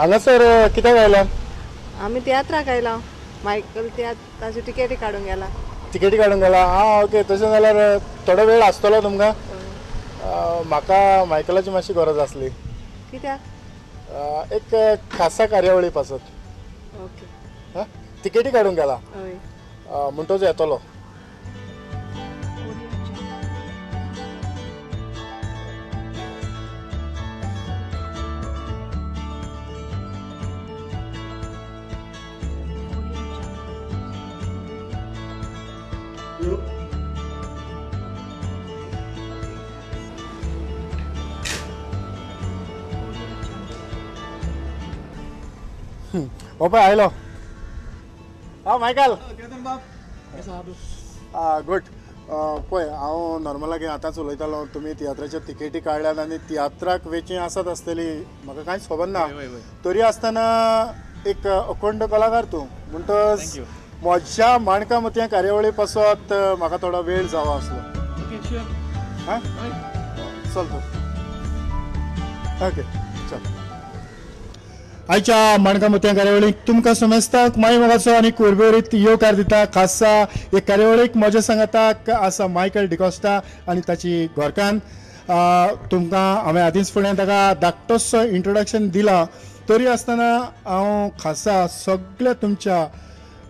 हांगासर कित्याक आयला? आम्ही तियात्राक आयला. मायकल ताची टिकेटी काडूंक गेला. तिकेटी काडूंक गेला? ओके. तशें जाल्यार थोडो वेळ आसतलो तुमकां? म्हाका मायकलाची मातशी गरज आसली. कित्याक? एक खासा कार्यावळी पासत. ओके. तिकेटी काडूंक गेला हय. म्हणटच येतलो. हो पळय आयलो. मायकल. गुड. पळय हांव नॉर्मलाक आतांच उलयतालो. तुमी तियात्राच्यो तिकेटी काडल्यात आनी तियात्राक वेची आसत आसतली, म्हाका कांयच खबर ना. तरी आसतना एक अखंड कलाकार तूं म्हणटच म्हज्या माणका मती कार्यावळी पासत म्हाका थोडो वेळ जावो आसलो. चल तर. ओके चल. आयच्या माणका मती कार्यावळीक तुमकां समेस्ताक माय मोगाचो आनी कोरबेवरीत येवकार दिता. खासा एक कार्यावळीक म्हज्या सांगाताक आसा मायकल डिकॉस्टा आनी ताची घरकान्न. तुमकां हांवें आदींच फुडें ताका धाकटोसो इंट्रोडक्शन दिला. तरी आसतना हांव खासा सगळ्या तुमच्या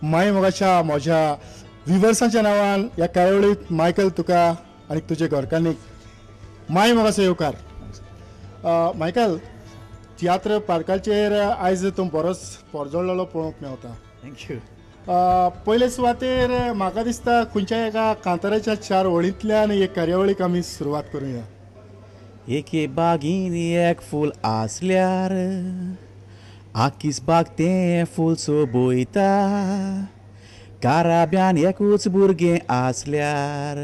माय मोगाच्या म्हज्या विवर्सांच्या नांवान ह्या कार्यावळीक मायकल तुका आनी तुजे घरकान्नीक माय मोगाचो येवकार. मायकल, तियात्र पार्काचेर आयज तूं बरोच पोरजोळ्ळो पळोवंक मेवता. थँक्यू. पयले सुवातेर म्हाका दिसता खंयच्याय एका कांताराच्या 4 वळींतल्यान एक कार्यावळीक आमी सुरवात करुया. एके बागीन एक फूल आसल्यार आखीच बाग तें फूल सोबयता. गाराब्यान एकूच भुरगें आसल्यार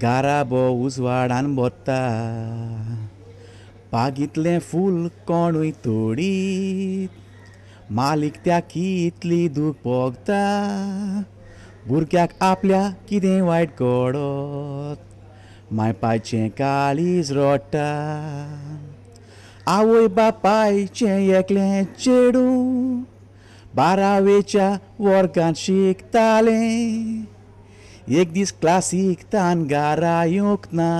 गाराबो उजवाडान भोत्ता. बागींतलें फूल कोणूय तोडीत मालीक त्या कितली दूख भोगता. भुरग्याक आपल्या कितें वायट घडत मायपाचें काळीज रडटा. आवय बापायचें एकलें चेडूं 12वेच्या वर्गांत शिकतालें. एक दीस क्लासीक तान घरा येवंक ना.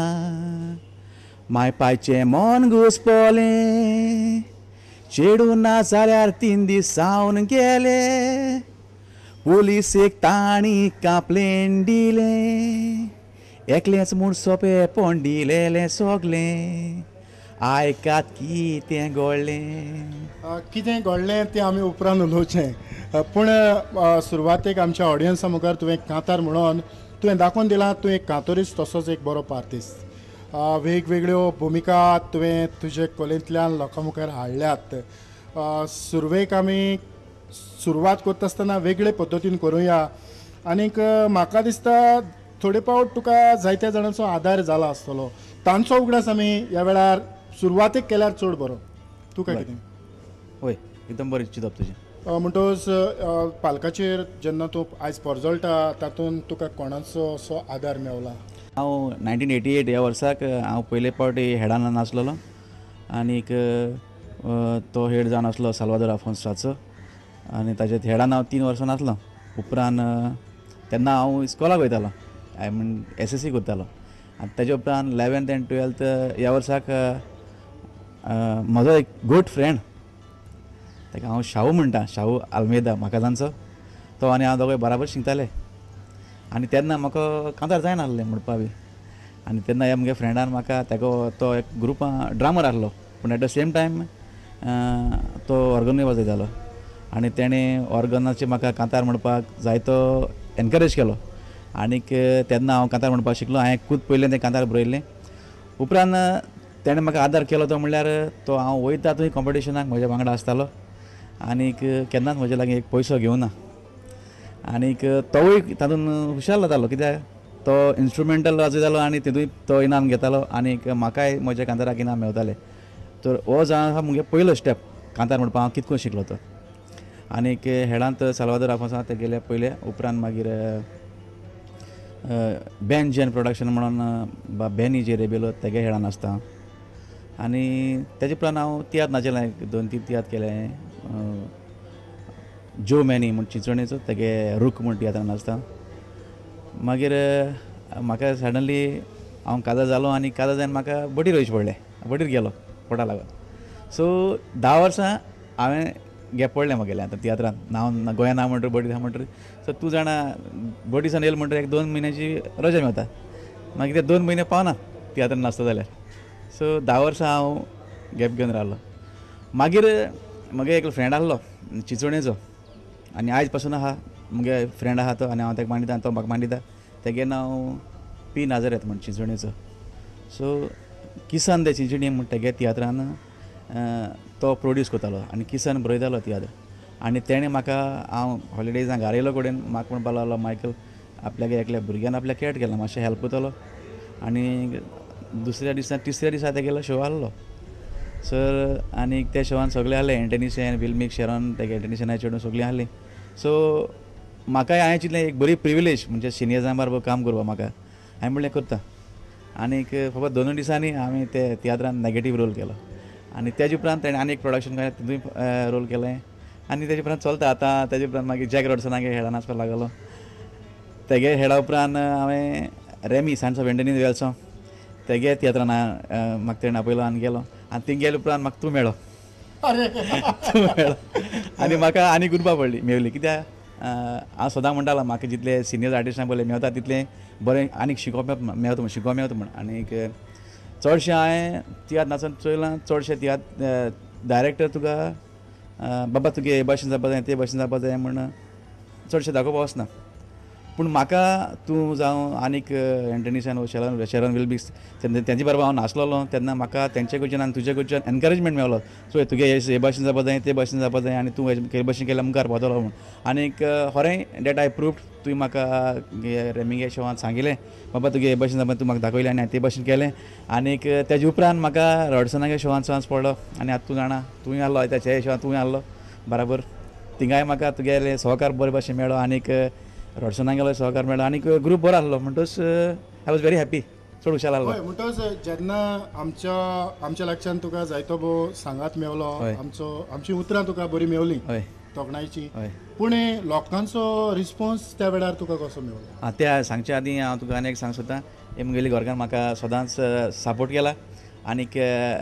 मायपाचें मन घुस्पलें. चेडूं ना जाल्यार 3 दीस जावन गेले. पुलिसेक तांणी कंप्लेन दिलें. एकलेंच म्हूण सोंपेपण दिलेलें सगलें. आयकात कितें घडलें. कितें घडलें तें आमी उपरांत उलोवचें. पूण सुरवातेक आमच्या ऑडियन्सा मुखार तुवें कांतार म्हणून तुवें दाखोवन दिलां तूं एक कांतोरीस्ट तसोच एक बरो आर्टिस्ट. वेगवेगळ्यो भुमिका तुवें तुजे कलेंतल्यान लोकां मुखार हाडल्यात. सुरवेक आमी सुरवात करता आसतना वेगळे पद्दतीन करुया. आनीक म्हाका दिसता थोडे फावट तुका जायत्या जाणांचो आदार जाला आसतलो. तांचो उगडास आमी ह्या वेळार सुरवातेक केल्यार चड बरो. तुका कितें? होय, एकदम बरें चिंतप तुजें. म्हणटच पालकाचेर जेन्ना तूं आयज पोरजोळटा तातूंत तुका कोणाचो असो आदार मेवला? हांव 1988 ह्या वर्साक हांव पयले फावटी हेडान नाचलेलो. आनीक तो हेड जावन आसलो साल्वादोर आफोन्साचो. आनी ताच्या हेडान हांव 3 वर्सां नाचलो. उपरांत तेन्ना हांव इस्कॉलाक वयतालो. आय मीन SSC करतालो. आनी ताजे उपरांत 11th आनी 12th ह्या वर्साक म्हजो एक गूड फ्रेंड, ताका हांव शाहू म्हणटा, शाहू आल्मेदा म्हाकाजांचो, तो आनी हांव दोगांय बराबर शिकताले. आनी तेन्ना म्हाका कांतार जायनासलें म्हणपा बी. आनी तेन्ना ह्या म्हज्या फ्रेंडान म्हाका ताका तो एक ग्रुपान ड्रामर आसलो, पूण एट द सेम टायम तो ऑर्गनूय वाजयतालो. आनी तेणें ऑर्गनाचेर म्हाका कांतार म्हणपाक जायतो एनकरेज केलो. आनीक तेन्ना हांव कांतार म्हणपाक शिकलो. हांवें खूब पयलें तें कांतार बरयल्लें. उपरांत तेणें म्हाका आदार केलो तो म्हणल्यार तो हांव वयता थंय कॉम्पिटिशनाक म्हज्या वांगडा आसतालो. आनीक केन्नाच म्हजे लागीं एक पयसो घेवना. आनीक तोवूय तातूंत हुशार जातालो, कित्याक तो इन्स्ट्रुमेंटल वाजयतालो आनी तितूंय तो इनाम घेतालो. आनीक म्हाकाय म्हज्या कांताराक इनाम मेवतालें. तर हो जावन आसा म्हगे पयलो स्टेप कांतार म्हणपाक हांव कितको शिकलो तो. आनीक हेडांत साल्वादोर आफोन्सांत ते गेले पयले. उपरांत मागीर बेन जेन प्रोडक्शन म्हणून बेनी जे रेबेलो तेगे हेडान आसता. आनी तेजे उपरांत हांव तियात्र नाचयलें 2-3 तियात्र केले. जो मॅनी म्हण चिंचोणेचो तेगे रूख म्हण तियात्रान नाचता. मागीर म्हाका सडनली हांव काजार जालो आनी काजार जावन म्हाका बडीर वयचें पडलें. बडीर गेलो पोटा लागून. सो 10 वर्सां हांवें गॅप पडलें म्हागेलें आतां तियात्रांत. हांव गोंयांत ना म्हणटर बडीर आहा म्हणटर. सो तूं जाणा बडी दिसान येयलो म्हणटर 1-2 म्हयन्याची रजा मेळटा. मागीर ते 2 म्हयने पावना तियात्रान नाचता जाल्यार. सो 10 वर्सां हांव गॅप घेवन रावलो. मागीर म्हगे एक फ्रेंड आसलो चिंचोणेचो आनी आयज पासून आहा. म्हगे फ्रेंड आहा तो आनी हांव ताका मांडिता तो म्हाका मांडिता. तेगे नांव पी नाझारेथ म्हण चिंचोणेचो. सो किसान दे चिंचोणी म्हण तेगे तियात्रान तो प्रोड्यूस करतालो आनी किसान बरयतालो तियात्र. आनी तेणें म्हाका हांव हॉलिडेजांक घरा येयलो कडेन म्हाका म्हणपाक लागलो मायकल आपल्यागे एकल्या भुरग्यान आपल्या कॅट केला मातशें हेल्प करतलो. आनी तिसऱ्या दिसा तेगेलो शो आहलो. सर आनीक त्या शोवान सगळे आहले एंटनीशन विल्मीक शेरॉन तेगे एंटनीशना चेडूं सगळीं आहलीं. सो म्हाकाय हांवें चिंतलें एक बरी प्रिविलेज म्हणजे सिनियर्सां बरोबर काम करपा म्हाका. हांवें म्हणलें करता. आनीक फकत 2 दिसांनी हांवें ते तियात्रान नेगेटीव रोल केलो. आनी तेजे उपरांत ताणें आनी एक प्रोडक्शन केलें तितूंय रोल केलें. आनी तेजे उपरांत चलता आतां. तेजे उपरांत मागीर जॅक रॉडसनागे हेडा नाचपाक लागलो. तेगे हेडा उपरांत हांवें रेमी सायन्स ऑफ एंटनी वेल्सो तेगे तियात्रान म्हाका तेणें आपयलो आनी गेलो. आनी थिंग गेले उपरांत म्हाका तूं मेळ्ळो. आनी म्हाका आनी गुरपा पडली मेवली. कित्याक हांव सदां म्हणटालो म्हाका जितले सिनियर आर्टिस्टां पयलें मेवता तितलें बरें आनीक शिकोवप मेवता म्हण. आनीक चडशें हांवें तियात्र नाचोन चोयलां. चडशें तियात्र डायरेक्टर तुका बाबा तुगे हे भाशेन जावपा जाय ते भाशेन जावपा जाय म्हण चडशें दाखोवपा वचना. पूण म्हाका तूं जावं आनीक एंटनीशन शेरॉन विल्मीक्स तेंचे बरोबर हांव नाचलोलो तेन्ना म्हाका तेंचे कडच्यान आनी तुजे कडच्यान एनकरेजमेंट मेळ्ळो. सो तुगे हे भाशेन जावपा जाय ते भाशेन जावपा जाय आनी तूं हे भाशेन केल्यार मुखार पावतलो म्हूण. आनीक खरें डेट आय प्रूव्ड. तुवें म्हाका रेमिंगे शोवांत सांगिल्लें बाबा तुगे हे भाशेन जावपा तूं म्हाका दाखयलें आनी हांवें ते भाशेन केलें. आनीक तेजे उपरांत म्हाका रॉडसनागे शोवांत चान्स पडलो. आनी आतां तूं जाणा तुवें आहलो त्याच्या शोवांत तुवें आहलो बराबर. थिंगाय म्हाका तुगेले सहकार बरे भाशेन मेळ्ळो. आनीक रॉडसनाक गेलो सहकार मेळ्ळो. आनीक ग्रूप बरो आहलो म्हणटच आय वॉज व्हेरी हॅपी. चड हुशार आहलो. म्हणटच जेन्ना आमच्या लागच्यान तुका जायतो भोव सांगात मेवलो आमची उतरां तुका बरी मेवली तोखणायची. पूण लोकांचो रिस्पॉन्स त्या वेळार तुका कसो मेवलो? त्या सांगचे आदीं हांव तुका आनी एक सांग सोदतां. म्हगेली घरकान म्हाका सदांच सपोर्ट केला. आनीक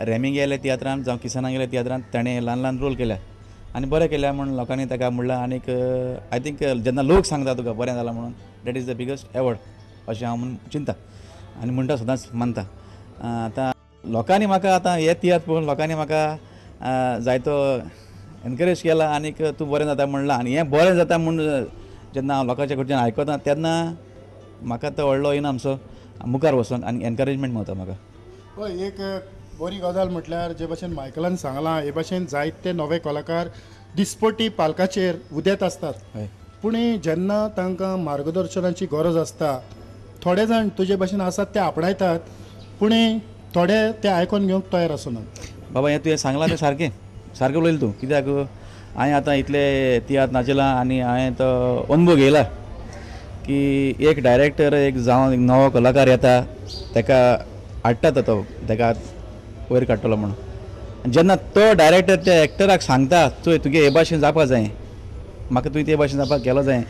रेमींग गेले तियात्रांत जावं किसानाक गेले तियात्रांत ताणें ल्हान ल्हान रोल केल्या आनी बरें केल्या म्हूण लोकांनी ताका म्हणलां. आनीक आय थिंक जेन्ना लोक सांगता तुका बरें जालां म्हणून that is the biggest award अशें हांव म्हणून चिंता आनी म्हणटा सदांच मानता. आतां लोकांनी म्हाका आतां हे तियात्र पळोवन लोकांनी म्हाका जायतो एनकरेज केला. आनीक तूं बरें जाता म्हणलां. आनी हें बरें जाता म्हूण जेन्ना हांव लोकांच्या कडच्यान आयकता तेन्ना म्हाका तो व्हडलो इनामसो मुखार वचोन आनी एनकरेजमेंट मेळटा म्हाका. हय एक बरी गजाल म्हटल्यार जे भाशेन मायकलान सांगलां हे भाशेन जायते नवे कलाकार दिसपट्टी पालकाचेर उदेत असतात. पूण जेन्ना तांकां मार्गदर्शनाची गरज आसता थोडे जाण तुजे भाशेन आसात ते आपणायतात पूण थोडे ते आयकून घेवंक तयार आसनात. बाबा हें तुवें सांगलां तें सारकें उलयलें तूं. कित्याक हांवें आतां इतले तियात्र नाचयलां आनी हांवें तो अनुभव घेयला की एक डायरेक्टर एक जावं एक नवो कलाकार येता ताका हाडटा तो ताका वयर काडटलो म्हणून. जेन्ना तो डायरेक्टर त्या एक्टराक सांगता चोय तुगे हे भाशेन जावपा जाय म्हाका तुवें ते भाशेन जावपाक गेलो जाय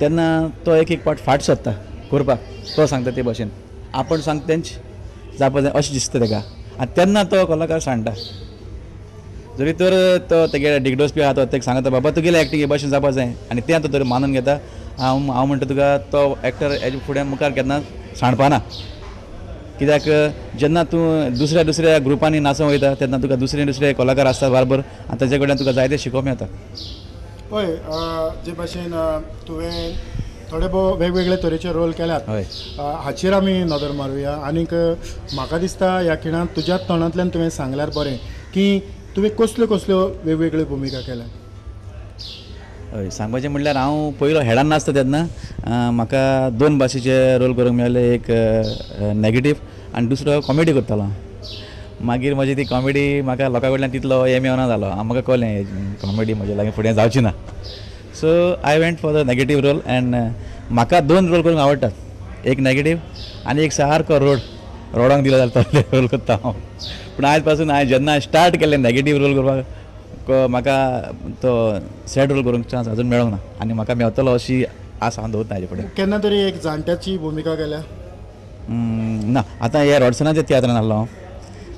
तेन्ना तो एक पावट फाट सरता करपाक. तो सांगता ते भाशेन आपण सांगता तेंच जावपा जाय अशें दिसता ताका. आनी तेन्ना तो कलाकार सांगता जरी तर तो तेगे डिगडोस बी आहा तो ताका सांगता बाबा तुगेलें एक्टींग हे भाशेन जावपा जाय आनी तें तो तर मानून घेता. हांव म्हणटा तुका तो एक्टर हेजे फुडें मुखार केन्ना सांडपाना. कित्याक जेन्ना तूं दुसऱ्या ग्रुपांनी नाचोंक वयता तेन्ना तुका दुसरे कलाकार आसता बरोबर आनी ताजे कडल्यान तुका जायतें शिकोवप मेळटा. हय जे भाशेन तुवें थोडे भोव वेगवेगळे तरेचे रोल केल्यात हाचेर आमी नदर मारुया. आनीक म्हाका दिसता ह्या खिणांत तुज्या तोंडांतल्यान तुवें सांगल्यार बरें की तुवें कसल्यो वेगवेगळ्यो भुमिका केल्यात. हय सांगपाचें म्हणल्यार हांव पयलो हेडान नाचता तेन्ना म्हाका 2 भाशेचे रोल करूंक मेळ्ळे. एक नेगेटीव आनी दुसरो कॉमेडी करतालो. मागीर म्हजी ती कॉमेडी म्हाका लोकां कडल्यान तितलो हे मेळना जालो. म्हाका कळ्ळें कॉमेडी म्हजे लागीं फुडें जावची ना. So I went for the negative role. And म्हाका 2 रोल करूंक आवडटात. एक नेगेटीव आनी एक सारको रोड रोडांक दिला जाल्यार तसले रोल करता हांव. पूण आयज पासून हांवें जेन्ना स्टार्ट केलें नेगेटीव रोल करपाक म्हाका तो सॅड रोल करूंक चान्स अजून मेळोंक ना आनी म्हाका मेळटलो अशी आस हांव दवरता हाजे फुडें. केन्ना तरी एक जाणट्याची भुमिका केल्या? ना आतां हे रॉड्सनाच्या तियात्रान आहलो हांव.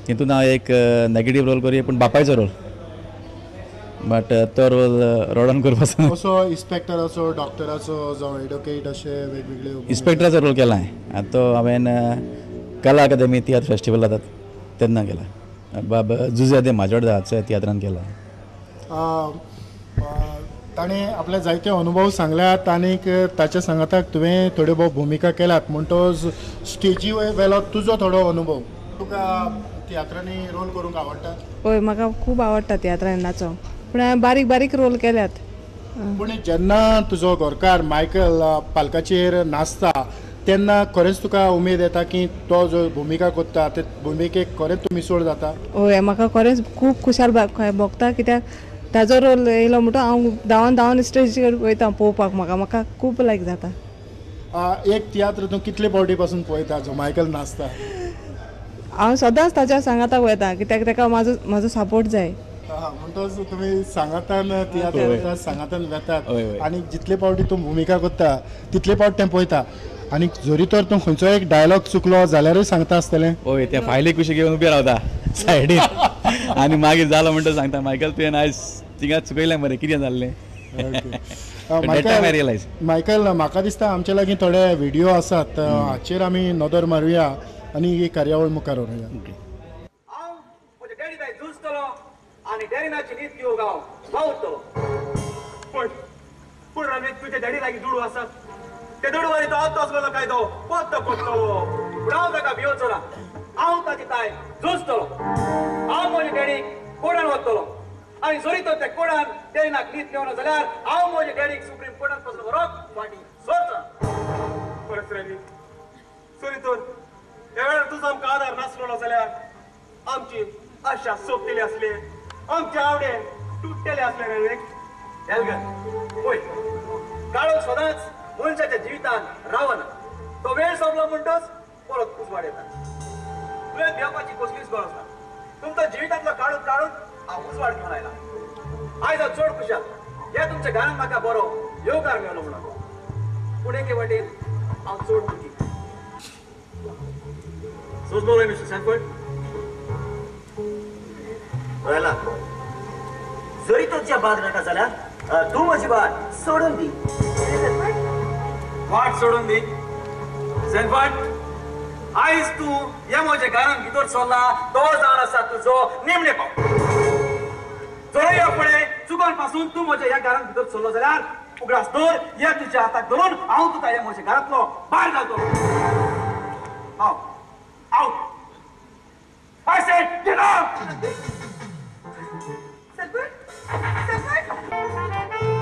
तितून हांव एक नेगेटीव रोल करी पूण बापायचो रोल. बट तो रोल रोडान करपाचो. असो इन्स्पेक्टराचो, डॉक्टराचो जावं एडवोकेट अशे वेगवेगळे इन्स्पेक्टराचो रोल केला हांवें. तो हांवें कला अकादमी तियात्र फेस्टिवल जातात तेन्ना केला. बाब जुजे दे माजोर्डाच्या तियात्रान केला. ताणें आपले जायते अनुभव सांगल्यात आनीक ताच्या सांगाताक तुवें थोड्यो भोव भुमिका केल्यात म्हणटोच स्टेजी वेलो तुजो थोडो अनुभव. तुका तियात्रांनी रोल करूंक आवडटा? होय, म्हाका खूब आवडटा तियात्रांनी नाचोंक, पूण हांवें बारीक बारीक रोल केल्यात. पूण जेन्ना तुजो घरकार मायकल पालकाचेर नाचता तेन्ना खरेंच तुका उमेद येता की तो जो भुमिका करता ते भुमिकेक खरेंच तूं मिसळ जाता? होय, म्हाका खरेंच खूब खुशाल भोगता, कित्याक ताजो रोल येयलो म्हणटा हांव धांवन धांवन स्टेजीर वयता पळोवपाक. म्हाका खूब लायक जाता. एक तियात्र तूं कितले फावटी पासून पळयता जो मायकल नाचता? हांव सदांच ताच्या सांगाताक वयता, कित्याक ताका म्हाजो सपोर्ट जाय. म्हणटच तुमी सांगातान तियात्र सांगातान वेतात हय, हय. आनी जितले फावटी तूं भुमिका करता तितले फावट तें पळयता. आनी जरी तर तूं खंयचो एक डायलॉग चुकलो जाल्यारूय सांगता आसतलें? होय, त्या फायली कुशी घेवन उबे रावता सायडीन आनी मागीर जालो म्हणटा सांगता मायकल तुवें आयज थिंगा चुकयलें मरे, कितें जाल्लें. मायकल, म्हाका दिसता आमचे लागीं थोडे व्हिडिओ आसात, हाचेर आमी नदर मारुया आनी ही कार्यावळ मुखार व्हरुया. हांव म्हज्या डॅडी जाय झुजतलो आनी डॅडीनाची नीत घेवंक हांव भावतलो. पूण रमेश, तुजे डॅडी लागीं दुडू आसात. ते दुडू वरी तो हांव तसलो कायदो पोत्त पडटलो. पूण हांव ताका भिवचो ना. हांव ताची ताय झुजतलो. हांव म्हज्या डॅडीक कोर्टान व्हरतलो आनी जरी तर त्या कोर्टान डॅडीनाक नीत घेवना जाल्यार हांव म्हज्या डॅडीक सुप्रीम कोर्टान पासून व्हरप फाटीं सरता. खरेंच रे न्ही? सरी तर ह्या वेळार तुजो आमकां आदार नासलो जाल्यार आमची आशा सोंपलेली आसली, आमचे आवडे तुटलेले असले रे. पळय, काळोख सदांच मनशाच्या जिवितान रावना. तो वेळ सोंपलो म्हणटच परत उजवाड येता. तुवें भिवपाची कसलीच गरज ना. तुमच्या जिवितांतलो काळोख काडून हांव उजवाड घेवन आयला. आयज हांव चड खुशाल. हे तुमच्या घरांत म्हाका बरो येवकार मेळलो म्हणून. पूण एके वाटेन हांव चड दुखी. सोजलो रे मिस्टर सॅनफर्ड. पळयला, जरी तुज्या बाद नाका जाल्यार तूं म्हजी वाट सोडून दी. वाट सोडून दी? सॅनफर्ड, आयज तूं ह्या म्हज्या घरांत भितर सरला तो जावन आसा तुजो निमणे पाव. जरी ह्या फुडें चुकोन पासून तूं म्हज्या ह्या घरांत भितर सरलो जाल्यार उगडास दवर ह्या तुज्या हाताक धरून हांव तुका ह्या म्हज्या घरांतलो भायर घालतलो. हांव out. I said get out.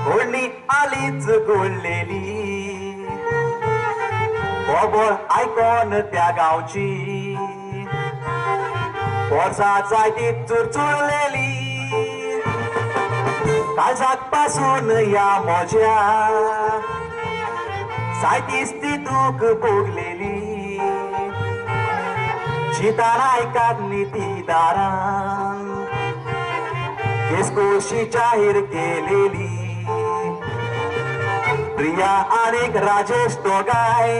कोणी आलीच गोळलेली बोबळ आयकॉन त्या गावची पोरसा जायती चुरचुरलेली काळजाक पासून या मोज्या जायतीच ती दूख भोगलेली चितान आयकात ती दारां केसकोशी जाहीर केलेली प्रिया आनीक राजेश दोगाय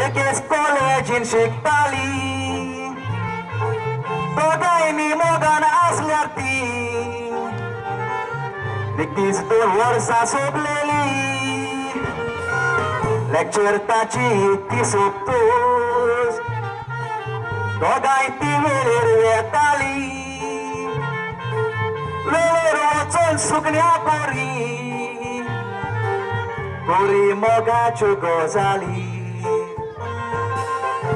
एकेच कॉलेजीन शिकताली दोगांयनी मोगान आसल्यार ती निकतीच 2 वर्सां सोंपलेली लेक्चर ताची ती सोंपतूच दोगांय ती वेळेर येताली वेळेर वचून सुकण्या पोरी मोगाच्यो गजाली